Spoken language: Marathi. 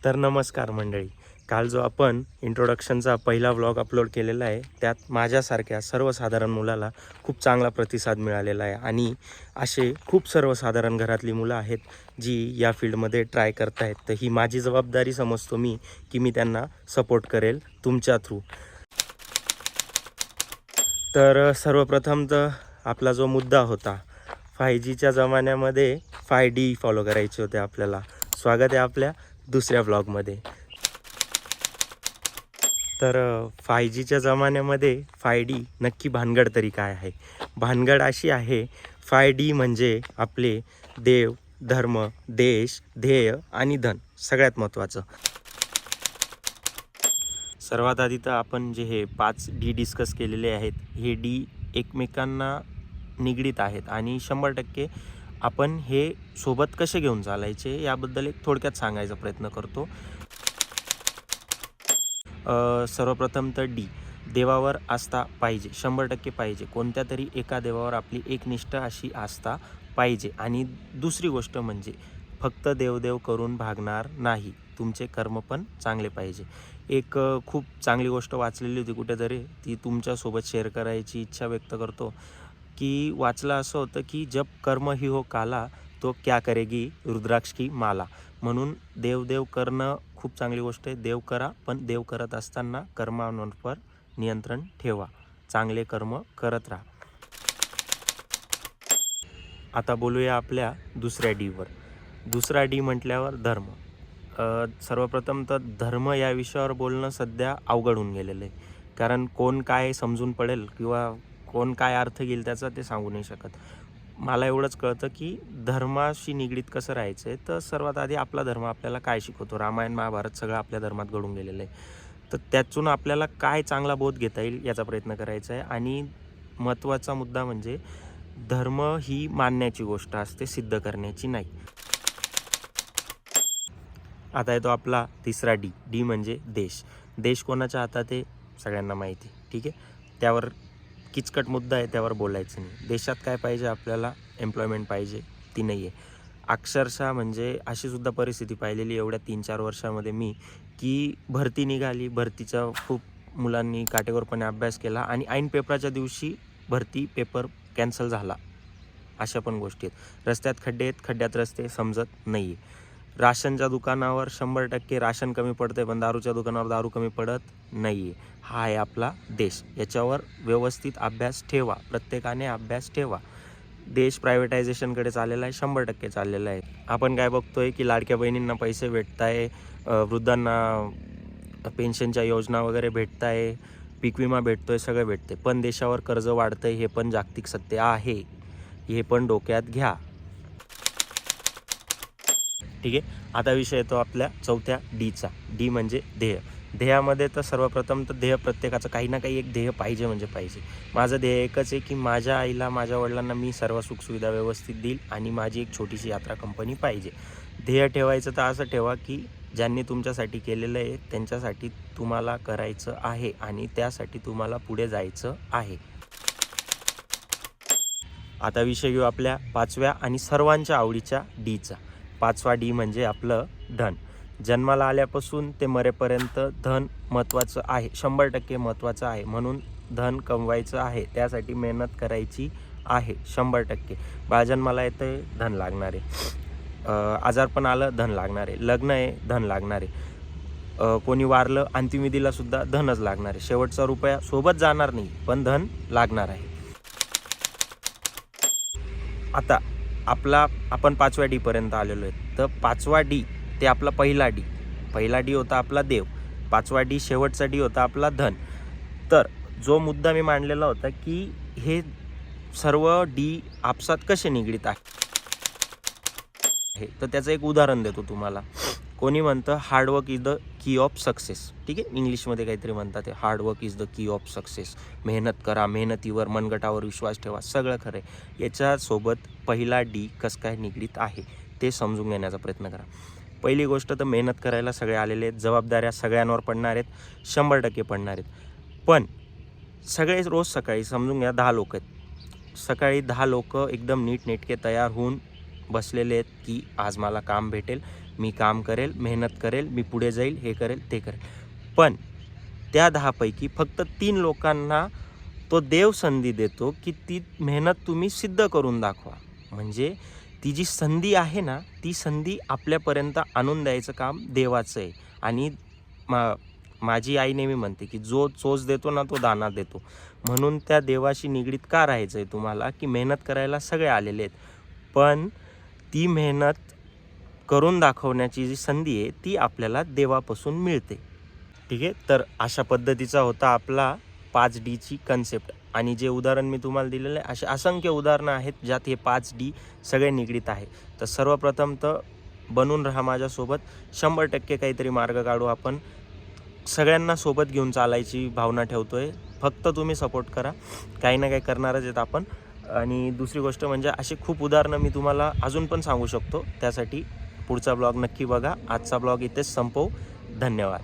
तर नमस्कार मंडळी. काल जो आपण इंट्रोडक्शनचा पहिला व्लॉग अपलोड केलेला आहे, त्यात माझ्यासारख्या सर्वसाधारण मुलाला खूप चांगला प्रतिसाद मिळालेला आहे. आणि असे खूप सर्वसाधारण घरातली मुलं आहेत जी या फील्डमध्ये ट्राय करत आहेत. तर ही माझी जबाबदारी समजतो मी, की मी त्यांना सपोर्ट करेल तुमच्या थ्रू. तर सर्वप्रथम तर आपला जो मुद्दा होता, 5Gच्या जमान्यामध्ये 5D फॉलो करायचे होते आपल्याला. स्वागत आहे आपल्या दुसऱ्या व्लॉगमध्ये. तर 5Gच्या जमान्यामध्ये 5D नक्की भानगड तरी काय आहे? भानगड अशी आहे, 5D म्हणजे आपले देव, धर्म, देश, ध्येय आणि धन. सगळ्यात महत्त्वाचं. सर्वात आधी तर आपण जे हे 5D डिस्कस केलेले आहेत, हे डी एकमेकांना निगडीत आहेत आणि 100% आपण हे सोबत कसे घेऊन चालायचे याबद्दल एक थोडक्यात सांगायचा प्रयत्न करतो. सर्वप्रथम तर डी, देवावर आस्था पाहिजे, 100% पाहिजे. कोणत्या तरी एका देवावर आपली एकनिष्ठ अशी आस्था पाहिजे. आणि दुसरी गोष्ट म्हणजे फक्त देवदेव करून भागणार नाही, तुमचे कर्म पण चांगले पाहिजे. एक खूप चांगली गोष्ट वाचलेली होती कुठेतरी, ती तुमच्यासोबत शेअर करायची इच्छा व्यक्त करतो. की वाचलं असं होतं की जब कर्म ही हो काला तो क्या करेगी रुद्राक्ष की माला. म्हणून देवदेव करणं खूप चांगली गोष्ट आहे. देव करा, पण देव करत असताना कर्मांवर नियंत्रण ठेवा. चांगले कर्म करत राहा. आता बोलूया आपल्या दुसऱ्या डीवर. दुसरा डी म्हटल्यावर धर्म. सर्वप्रथम तर धर्म या विषयावर बोलणं सध्या अवघड होऊन गेलेलं आहे. कारण कोण काय समजून पडेल किंवा कोण काय अर्थ घेईल त्याचा ते सांगू नाही शकत. मला एवढंच कळतं की धर्माशी निगडीत कसं राहायचं आहे. तर सर्वात आधी आपला धर्म आपल्याला काय शिकवतो, रामायण महाभारत सगळं आपल्या धर्मात घडून गेलेलं आहे. तर त्यातून आपल्याला काय चांगला बोध घेता येईल याचा प्रयत्न करायचा आहे. आणि महत्त्वाचा मुद्दा म्हणजे धर्म ही मानण्याची गोष्ट असते, सिद्ध करण्याची नाही. आता येतो आपला तिसरा डी. डी म्हणजे देश. देश कोणाच्या हातात आहे सगळ्यांना माहिती आहे, ठीक आहे. त्यावर किचकट मुद्दा आहे, त्यावर बोलायचं नाही. देशात काय पाहिजे आपल्याला? एम्प्लॉयमेंट पाहिजे, ती नाही आहे. अक्षरशः म्हणजे अशी सुद्धा परिस्थिती पाहिलेली एवढ्या 3-4 वर्षामध्ये मी, की भरती निघाली, भरतीचा खूप मुलांनी काटेकोरपणे अभ्यास केला आणि ऐन पेपराच्या दिवशी भरती पेपर कॅन्सल झाला. अशा पण गोष्टी आहेत. रस्त्यात खड्डे आहेत, खड्ड्यात रस्ते समजत नाही आहे. राशनच्या दुकानावर 100% राशन कमी पडतं आहे, पण दारूच्या दुकानावर दारू कमी पडत नाही आहे. हा आहे आपला देश. याच्यावर व्यवस्थित अभ्यास ठेवा, प्रत्येकाने अभ्यास ठेवा. देश प्रायव्हेटायझेशनकडे चाललेला आहे, 100% चाललेला आहे. आपण काय बघतोय की लाडक्या बहिणींना पैसे भेटत आहे, वृद्धांना पेन्शनच्या योजना वगैरे भेटत आहे, पीक विमा भेटतो आहे, सगळं भेटते. पण देशावर कर्ज वाढतं आहे, हे पण जागतिक सत्य आहे, हे पण डोक्यात घ्या, ठीक आहे. आता विषय येतो आपल्या चौथ्या डीचा. डी म्हणजे ध्येय. ध्येयामध्ये तर सर्वप्रथम तर ध्येय प्रत्येकाचं काही ना काही एक ध्येय पाहिजे म्हणजे पाहिजे. माझं ध्येय एकच आहे की माझ्या आईला, माझ्या वडिलांना मी सर्व सुखसुविधा व्यवस्थित देईल आणि माझी एक छोटीशी यात्रा कंपनी पाहिजे. ध्येय ठेवायचं तर असं ठेवा की ज्यांनी तुमच्यासाठी केलेलं आहे त्यांच्यासाठी तुम्हाला करायचं आहे आणि त्यासाठी तुम्हाला पुढे जायचं आहे. आता विषय घेऊ आपल्या पाचव्या आणि सर्वांच्या आवडीच्या डीचा. पाचवा डी म्हणजे आपलं धन. जन्माला आल्यापासून ते मरेपर्यंत धन महत्त्वाचं आहे, 100% महत्त्वाचं आहे. म्हणून धन कमवायचं आहे, त्यासाठी मेहनत करायची आहे 100%. बाळ जन्माला येतं आहे, धन लागणार आहे. आजारपण आलं, धन लागणार आहे. लग्न आहे, धन लागणार आहे. कोणी वारलं, अंत्यविधीलासुद्धा धनच लागणार आहे. शेवटचा रुपया सोबत जाणार नाही, पण धन लागणार आहे. आता आपण 5व्या डीपर्यंत आलेलो आहे. तर 5वा डी ते आपला पहिला डी. पहिला डी होता आपला देव. 5वा डी शेवटचा डी होता आपला धन. तर जो मुद्दा मी मांडलेला होता की हे सर्व डी आपसात कसे निगडीत आहे, तर त्याचं एक उदाहरण देतो तुम्हाला. कोणी म्हणतं hard work is the key of success, ठीक आहे. इंग्लिशमध्ये काहीतरी म्हणतात ते hard work is the key of success. मेहनत करा, मेहनतीवर, मनगटावर विश्वास ठेवा, सगळं खरं आहे. याच्यासोबत पहिला डी कसं काय निगडीत आहे ते समजून घेण्याचा प्रयत्न करा. पहिली गोष्ट तर मेहनत करायला सगळे आलेले आहेत, जबाबदाऱ्या सगळ्यांवर पडणार आहेत, 100% पडणार आहेत. पण सगळे रोज सकाळी समजून घ्या 10 लोक आहेत, सकाळी 10 लोक एकदम नीटनेटके तयार होऊन बसलेले आहेत की आज मला काम भेटेल, मी काम करेल, मेहनत करेल, मी पुढे जाईल, हे करेल, ते करेल. पण त्या 10पैकी फक्त 3 लोकांना तो देव संधी देतो की ती मेहनत तुम्ही सिद्ध करून दाखवा. म्हणजे ती जी संधी आहे ना, ती संधी आपल्यापर्यंत आणून द्यायचं काम देवाचं आहे. आणि माझी आई नेहमी म्हणते की जो चोच देतो ना, तो दाना देतो. म्हणून त्या देवाशी निगडीत का राहायचं आहे तुम्हाला, की मेहनत करायला सगळे आलेले आहेत, पण ती मेहनत करून दाखवण्याची जी संधी आहे ती आपल्याला देवापासून मिळते. ठीक आहे. तर अशा पद्धतीचा होता आपला 5Dची कन्सेप्ट. आणि जे उदाहरण मी तुम्हाला दिलेलं आहे, असे असंख्य उदाहरणं आहेत ज्यात हे 5D सगळे निगडीत आहे. तर सर्वप्रथम तर बनून राहा माझ्यासोबत. 100% काहीतरी मार्ग काढू आपण. सगळ्यांना सोबत घेऊन चालायची भावना ठेवतोय. फक्त तुम्ही सपोर्ट करा. काही ना काही करणारच आहेत आपण. आणि दुसरी गोष्ट म्हणजे अशी खूप उदाहरणं मी तुम्हाला अजून पण सांगू शकतो. त्यासाठी पुढचा ब्लॉग नक्की बघा. आजचा ब्लॉग इथेच संपवू. धन्यवाद.